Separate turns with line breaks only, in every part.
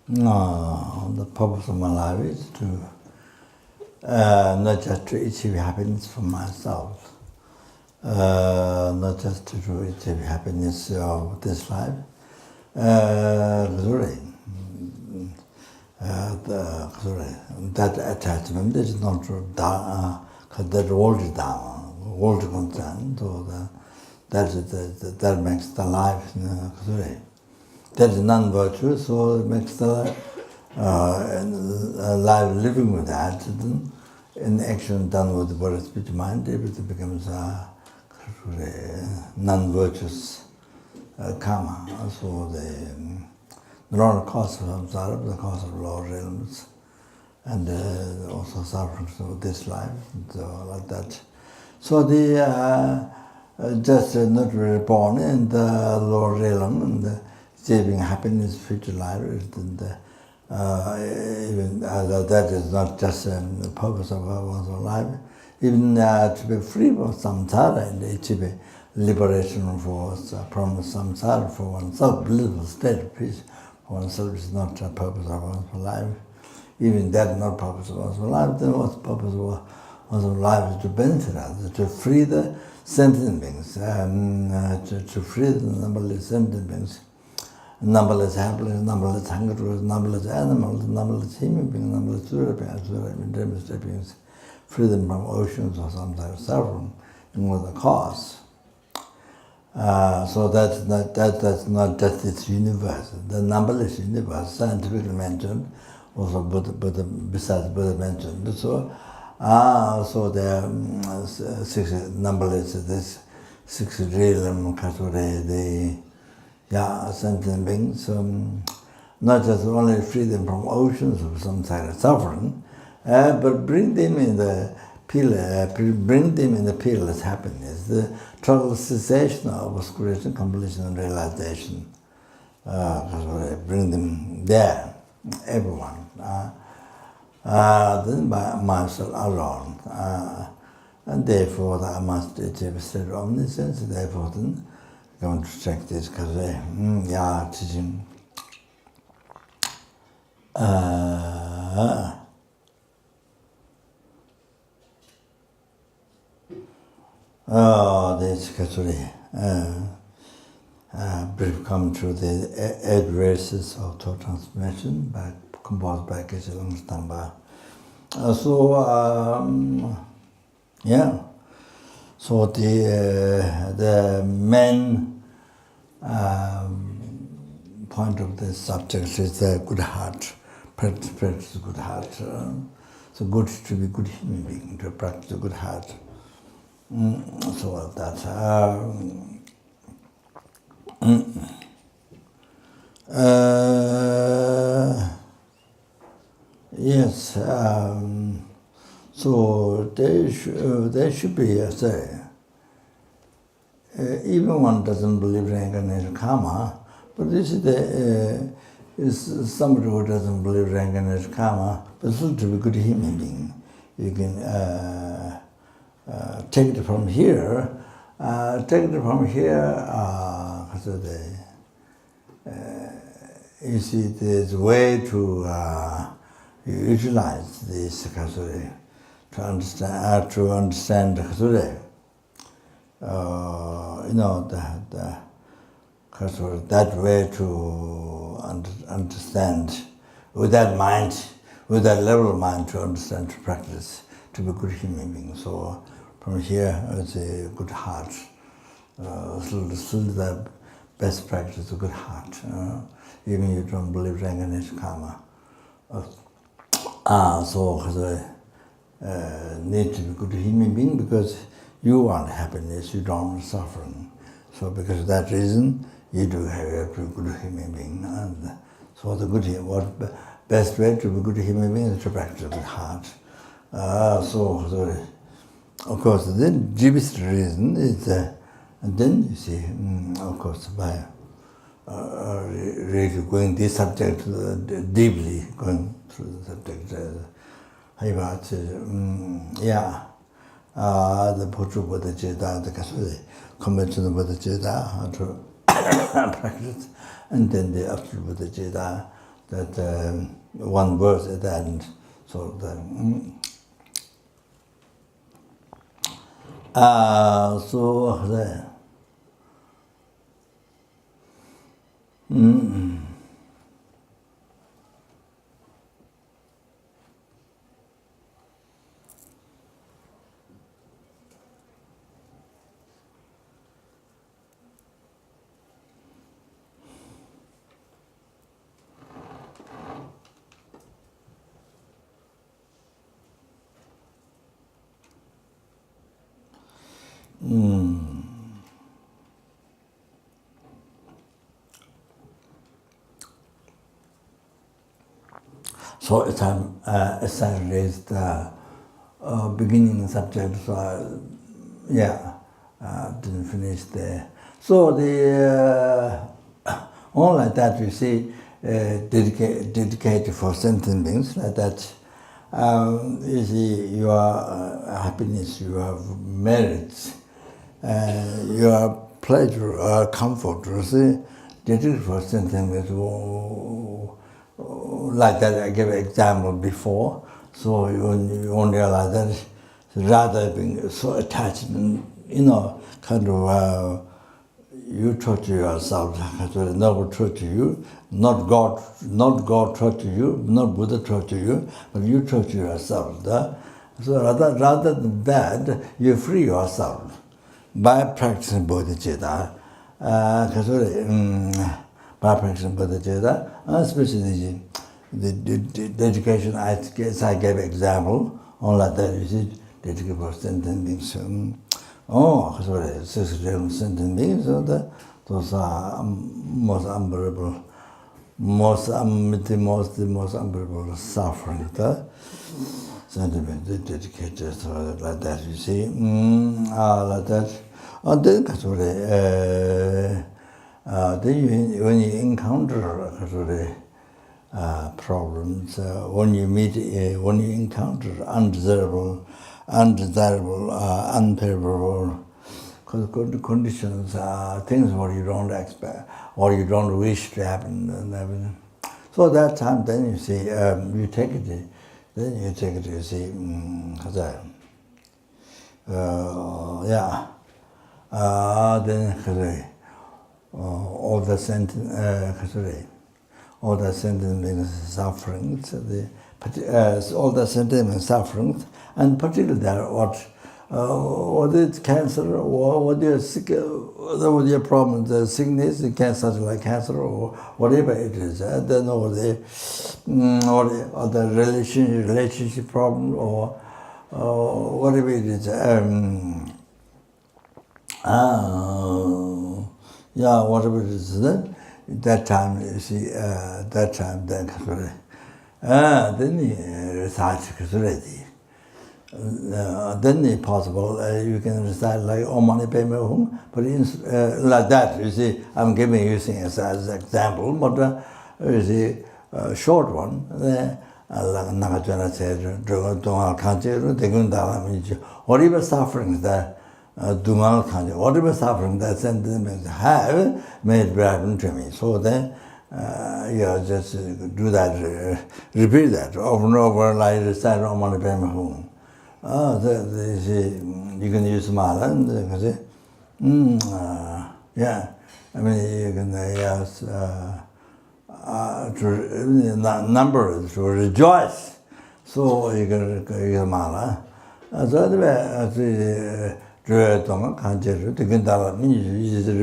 The purpose of my life is to not just to achieve happiness for myself, not just to achieve happiness of this life. That attachment is not that old down, old concern. So that makes the life. That is non-virtue, so it makes the life living with that. In action done with the body, speech, mind, everything becomes non-virtuous karma. So the not cause of samsara, but the cause of lower realms, and also sufferings of this life, so like that. So the just not really born in the lower realm and achieving happiness, future life, and even that is not just the purpose of one's life. Even to be free from samsara and achieve liberation from samsara for oneself, blissful state of peace for oneself is not the purpose of one's life. Even that is not the purpose of one's life. Then what's the purpose of one's life is to benefit others, to free the sentient beings, to free the numberless sentient beings. Numberless happiness, numberless hunger, numberless animals, numberless human beings, numberless sura beings, free them from oceans or some type of suffering in what the cause. So that's not just this universe. The numberless universe, scientifically mentioned, also Buddha besides Buddha mentioned. So there are six numberless, this 6 realm, sentient beings, not just only free them from oceans of some kind of suffering, but bring them in the peerless happiness, the total cessation of obscuration, completion, and realization. Bring them there, everyone. Then by myself alone, and therefore I must achieve a state of omniscience. Therefore, then going to check this because teaching. This Katsuri. Brief come to the 8 races of total transformation composed by Geshe Longstamba. So the main point of this subject is the good heart, practice good heart. So good to be good human being, to practice a good heart. So that. Yes. So there should be even one doesn't believe in reincarnation karma, but this is somebody who doesn't believe in reincarnation karma, but still to be a good human being. You can take it from here. You see, there's a way to utilize this kasuri to understand the kasuri. The kasuri, that way to understand with that mind, with that level of mind to understand, to practice, to be a good human being. So from here, it's a good heart. Still the best practice, a good heart. Even you don't believe reincarnation karma. Need to be a good human being because you want happiness, you don't want suffering. So because of that reason, you do have to be a good human being. And so what best way to be a good human being is to practice a good heart. Of course, the deepest reason is and then you see, of course, by really going this subject deeply, going through the subject, the Puchu Buddha Jeda, the Kasuri, conventional Buddha Jeda, how to practice, and then the Absolute Buddha Jeda, that one verse at the end. So the so as I raised beginning subject, so didn't finish there. So the all like that we see dedicated for sentient beings like that. You see your happiness, your merits, your pleasure or comfort. You see, dedicated for sentient beings. Like that, I gave an example before. So you only realize that rather being so attached, kind of you torture yourself. Nobody torture you, not God torture you, not Buddha torture you, but you torture yourself. So rather than that, you free yourself by practicing bodhicitta. By practicing bodhicitta, especially the dedication, I guess I gave example, all like that, you see, dedicated for sentient beings. Six realm sentient beings, so those are most unbearable, most unbearable suffering. Sentient beings dedicated, so like that, you see, like that. And then, when you encounter problems, when you encounter undesirable, unfavorable conditions, things what you don't expect or you don't wish to happen, and everything. So that time, then you see, you take it. Then you take it. You see, then all the sentient. All the sentient sufferings, all the sentient sufferings, and particularly what is cancer, or what is sick, what your problem, the sickness, the cancer like cancer or whatever it is. Then all the relationship problem or whatever it is. Whatever it is. That time, you see, then you recite already. Then it's possible you can recite like Om Mani Padme Hum, but like that, you see, I'm using as an example, but you see, short one, like Nagatjana said, Dungal Kanche, whatever sufferings that Dungal Kanche, whatever suffering that sentiments have made happen to me. So then just do that, repeat that over and over, like recite Om Mani Padme Hum. You can use mala and you can say, I mean, you can use number to rejoice. So you can use mala. So you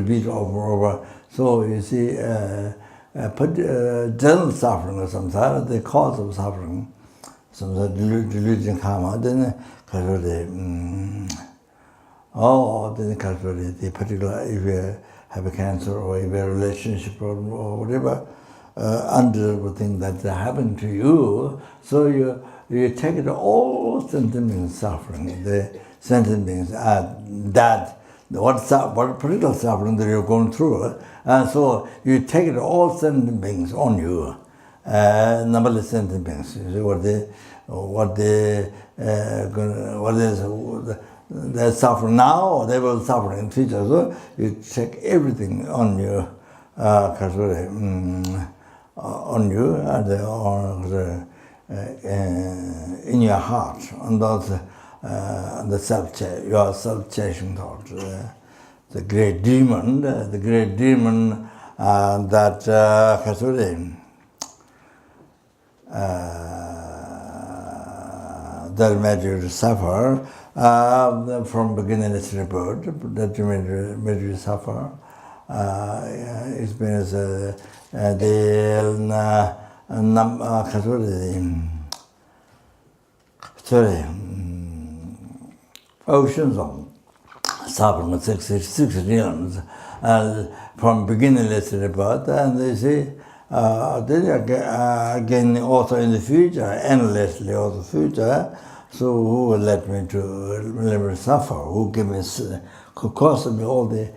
repeat over. So you see, general suffering or sometimes the cause of suffering. Some delusion karma, then then the particular, if you have a cancer or if you have a relationship problem or whatever undesirable thing that happened to you, so you take it all sentient beings suffering, the sentient beings that what particular suffering that you're going through, and so you take it all sentient beings on you. Numberless sentient beings. You see what they suffer now, or they will suffer in future. So you check everything on you. on you in your heart, and the your self-chasing thought, the great demon, that that made you to suffer from beginningless rebirth, that made you suffer. Experience oceans of suffering, six realms, from beginningless rebirth, and they say, then again also in the future, endlessly also future. So who will let me suffer? Who who caused me all the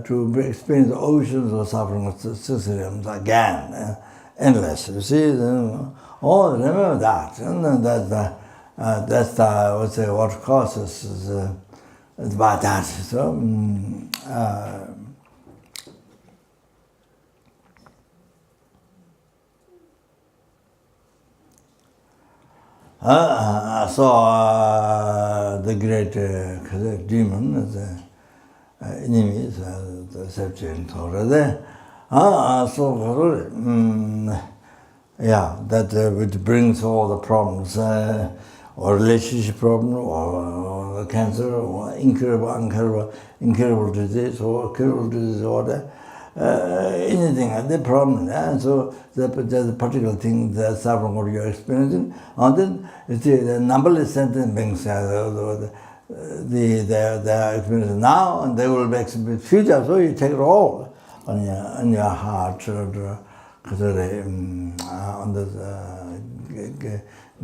to experience the oceans of suffering of six realms again, endless. You see, remember that, and then that's what causes is about that. So. The great demon, the enemies, the self-chasing thought, that which brings all the problems, or relationship problem, or cancer, or incurable disease, or curable disorder. Anything, the problem, and so the particular thing, the suffering what you're experiencing, and then you see the numberless sentient beings, they are experiencing now, and they will be experiencing future. So you take it all on your heart,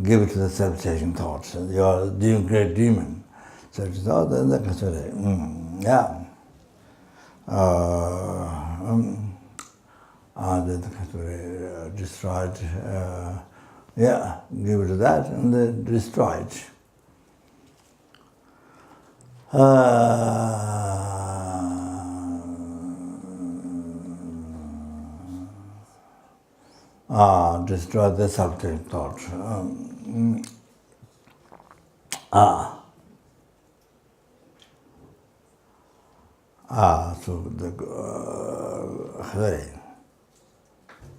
give it to the self-chasing thoughts. You're the great demon, self-chasing thought, and destroyed. Give it to that, and then destroyed. Destroy the self-chasing thought. So the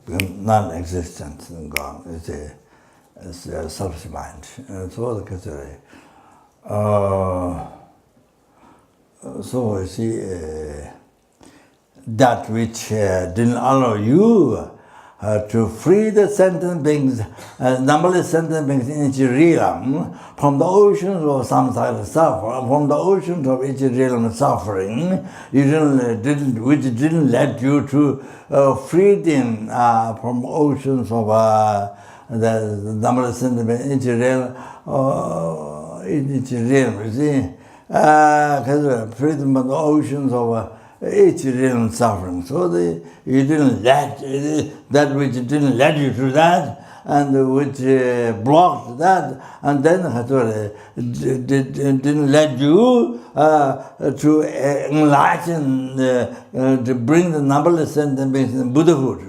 become non-existent and gone. It's a selfish mind. So the so you see that which didn't allow you to free the sentient beings, numberless sentient beings in each realm from the oceans of samsara suffering, from the oceans of each realm of suffering, which didn't let you to free them from oceans of the numberless sentient beings in each realm, you see, free them from the oceans of each realm suffering. So you didn't let that which didn't let you to that, and which blocked that, and then didn't let you to enlighten, to bring the numberless sentient beings in Buddhahood,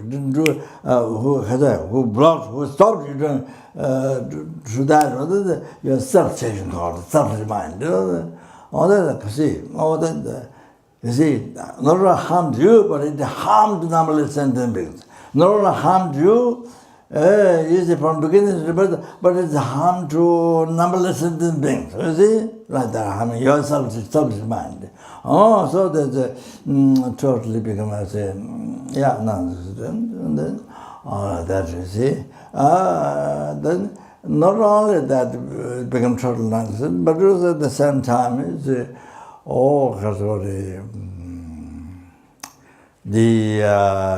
who blocked, who stopped you to that, your self-chasing thought, selfish mind. You see, not only harmed you, but it harmed numberless sentient beings. Not only harmed you, from beginning to birth, but it's harm to numberless sentient beings. You see, like that, harming your selfish mind. So that totally become as nonsense, and then that you see, then not only that become total nonsense, but also at the same time is. The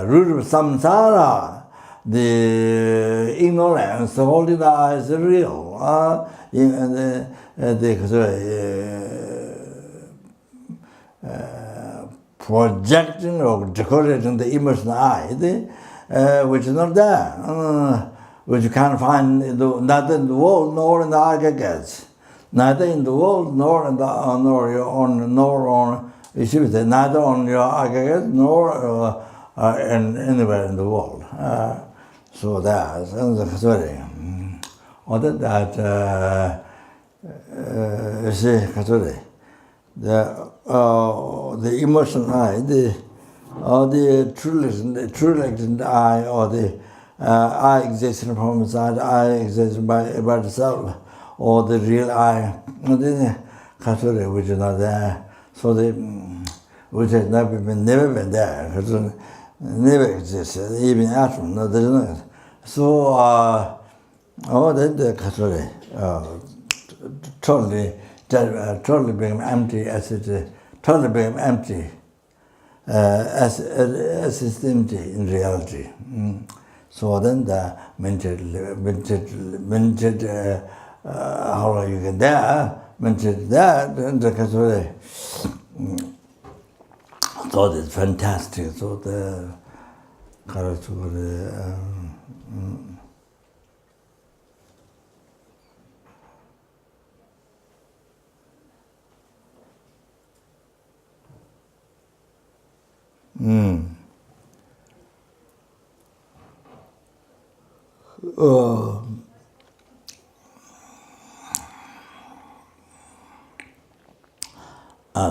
root of samsara, the ignorance, holding the eyes real, projecting or decorating the emotional eye, which is not there, which you can't find neither in the world nor in the aggregates. Neither in the world nor in the neither on your aggregate nor anywhere in the world. So that's sorry. Other that sorry. The emotional eye, the true legend eye, or the eye existing from inside, eye existing by itself, or the real eye, which is not there. So which has never been there, because never existed, even atom, no, there's no. So then the totally became empty as it totally became empty as it's empty in reality. So then the minted how you get there, minted that, and the thought it's fantastic. So the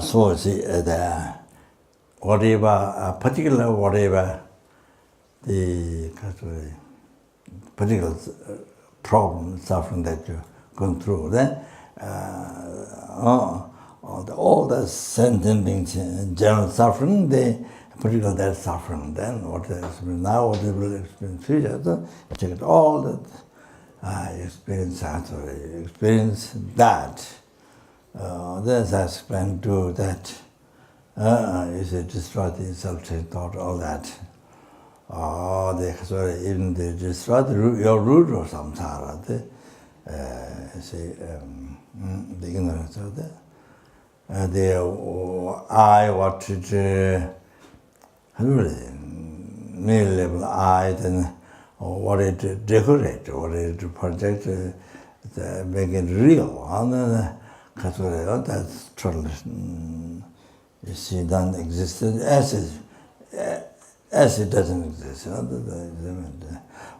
so see the whatever particular whatever the particular problem suffering that you're going through, then all the sentient beings in general suffering, the particular that suffering, then what is now, what they will experience future, so you take it all that experience that. There's aspect to that. Is it destroy the self-centered thought, all that. Even they destroy your root or samsara, the ignorance of that. The I, what it mere level I, then what it decorate, what it project, make it real. That's totally, you see, doesn't exist as it doesn't exist.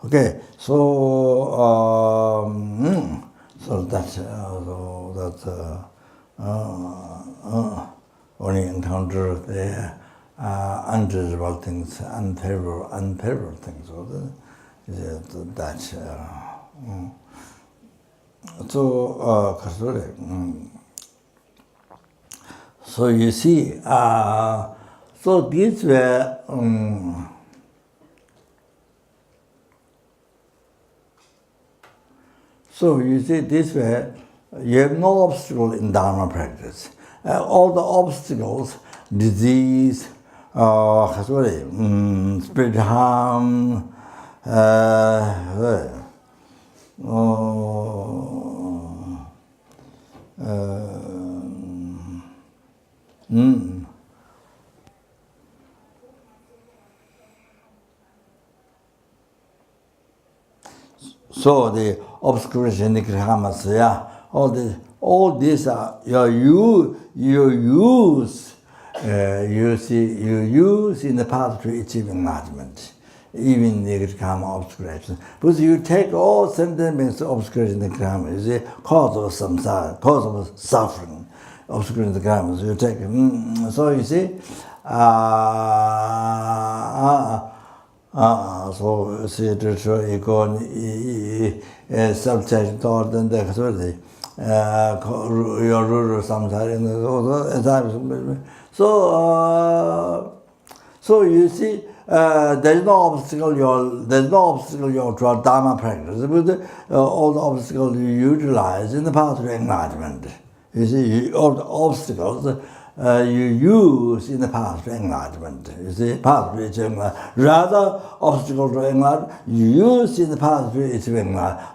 Okay, so that's only encounter the undesirable things, unfavorable things. So you see, so these were so you see this way, you have no obstacle in Dharma practice. All the obstacles, disease, spirit harm, so the obscuration, the karmas, all these are you use in the path to achieve enlightenment, even the karma obscuration. Because you take all sentiments of obscuration the karma, you see, cause of samsara, cause of suffering, obscuring the karma. So you take so you see, so see to show ego, self-changing thought, and the your root or samsara. So you see, there's no obstacle to our Dharma practice. All the obstacles you utilize in the path to enlightenment. You see, all the obstacles you use in the path to enlightenment. You see, path to enlightenment. Rather, obstacle to enlightenment, you use in the path to enlightenment.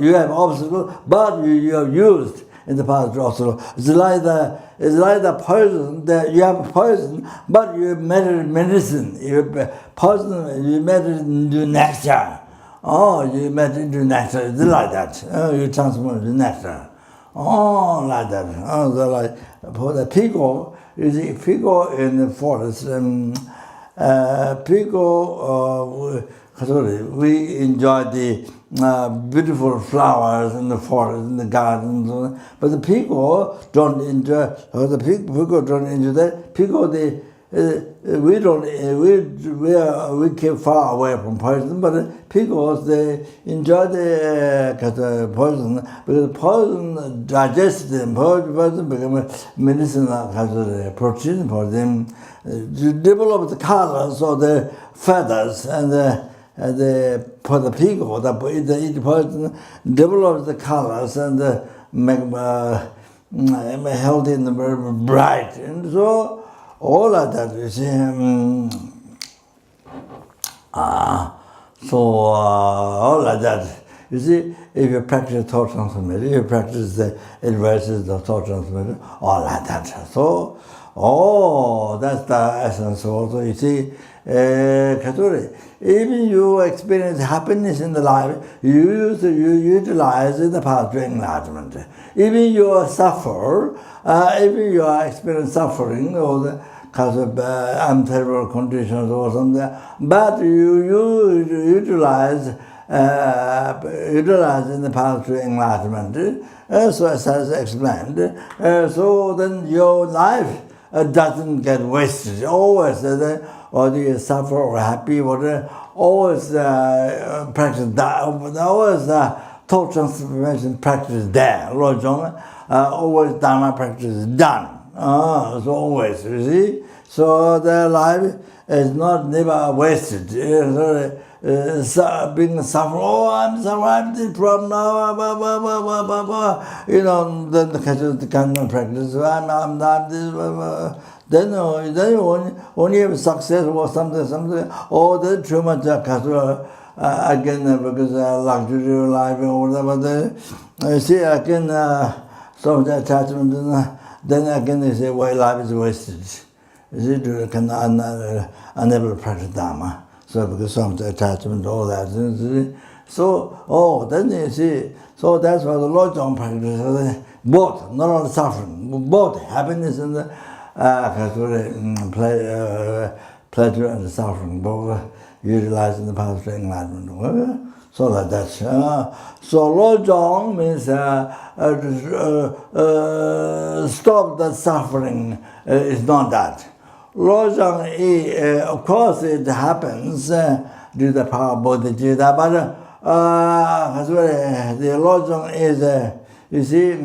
You have obstacle, but you have used in the path to obstacle. It's like the poison. You have poison, but you made it medicine. You poison, you made it into nectar. You made it into nectar. It's like that. You transform it into nectar. Like that. So like for the pico, you see, pico in the forest, we enjoy the beautiful flowers in the forest, in the gardens, but the people don't enjoy. People don't enjoy that. People we keep far away from poison, but people they enjoy the poison because poison digests them. Poison becomes medicinal protein for them. To develop the colors or the feathers and for the people that eat poison develops the colors and make healthy and very bright, and so all of that you see. All of that you see, if you practice thought transformation, if you practice the advices of thought transformation, all of that. So that's the essence also. You see, even you experience happiness in the life, you utilize the path to enlightenment. Even you suffer, even you are experiencing suffering or because of unfavorable conditions or something, but you utilize in the path to enlightenment. So as explained, so then your life doesn't get wasted. Always, or you suffer or happy, or always practice that. Always thought transformation practice there. Always Dharma practice done. So always, you see. So their life is never wasted. Being suffering, I'm survived this problem now, then the kind of practice, I'm not this, then only have success or something, that's too much again, because luxury life or whatever, see, again, some of the attachment, then again they say, well, life is wasted. You see, you can unable to practice Dharma. So because some attachment, all that. So, then you see, so that's why the Lord John practices both, not only suffering, both happiness and pleasure and suffering, both utilizing the path to enlightenment. So like that. So Lord John means stop the suffering. It's not that. Lojong, of course, it happens due to the power of Bodhicitta, but the Lojong is, you see,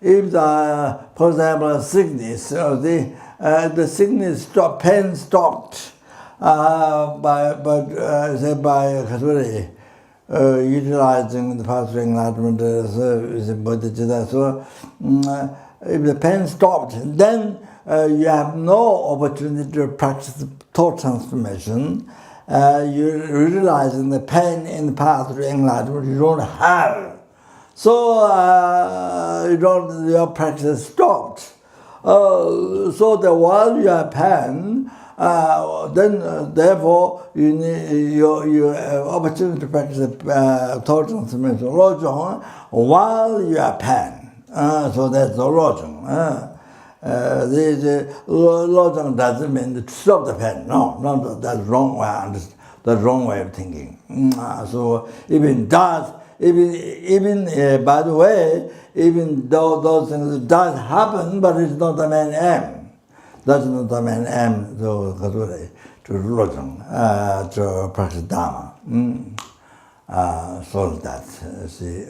if for example, sickness, the sickness pain stopped by utilizing the path to enlightenment, Bodhicitta. So, if the pain stopped, then you have no opportunity to practice thought transformation. You're realizing the pain in the path to enlightenment you don't have. So your practice stopped. So that while you have pain, then therefore you need your opportunity to practice thought transformation while you have pain. So that's the lojong. The lojong doesn't mean to stop the pain. No, that's wrong way. That's wrong way of thinking. So even by the way, even though those things does happen, but it's not the main aim. That's not the main aim to lojong, to practice Dharma. So that see.